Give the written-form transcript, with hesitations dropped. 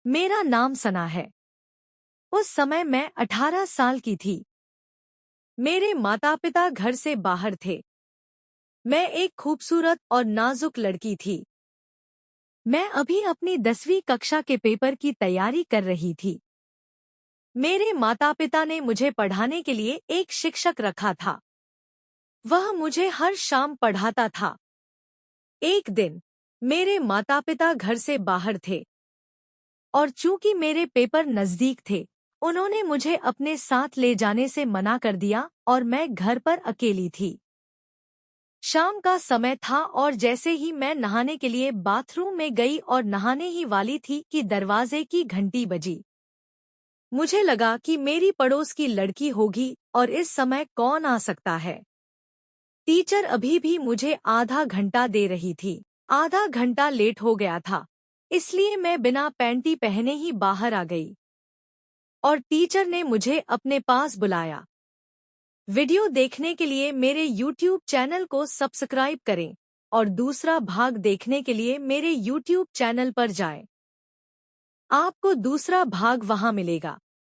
मेरा नाम सना है। उस समय मैं 18 साल की थी। मेरे माता पिता घर से बाहर थे। मैं एक खूबसूरत और नाजुक लड़की थी। मैं अभी अपनी 10वीं कक्षा के पेपर की तैयारी कर रही थी। मेरे माता पिता ने मुझे पढ़ाने के लिए एक शिक्षक रखा था। वह मुझे हर शाम पढ़ाता था। एक दिन मेरे माता पिता घर से बाहर थे और चूंकि मेरे पेपर नजदीक थे, उन्होंने मुझे अपने साथ ले जाने से मना कर दिया और मैं घर पर अकेली थी। शाम का समय था और जैसे ही मैं नहाने के लिए बाथरूम में गई और नहाने ही वाली थी कि दरवाजे की घंटी बजी। मुझे लगा कि मेरी पड़ोस की लड़की होगी और इस समय कौन आ सकता है। टीचर अभी भी मुझे आधा घंटा दे रही थी। आधा घंटा लेट हो गया था, इसलिए मैं बिना पैंटी पहने ही बाहर आ गई और टीचर ने मुझे अपने पास बुलाया। वीडियो देखने के लिए मेरे YouTube चैनल को सब्सक्राइब करें और दूसरा भाग देखने के लिए मेरे YouTube चैनल पर जाएं। आपको दूसरा भाग वहां मिलेगा।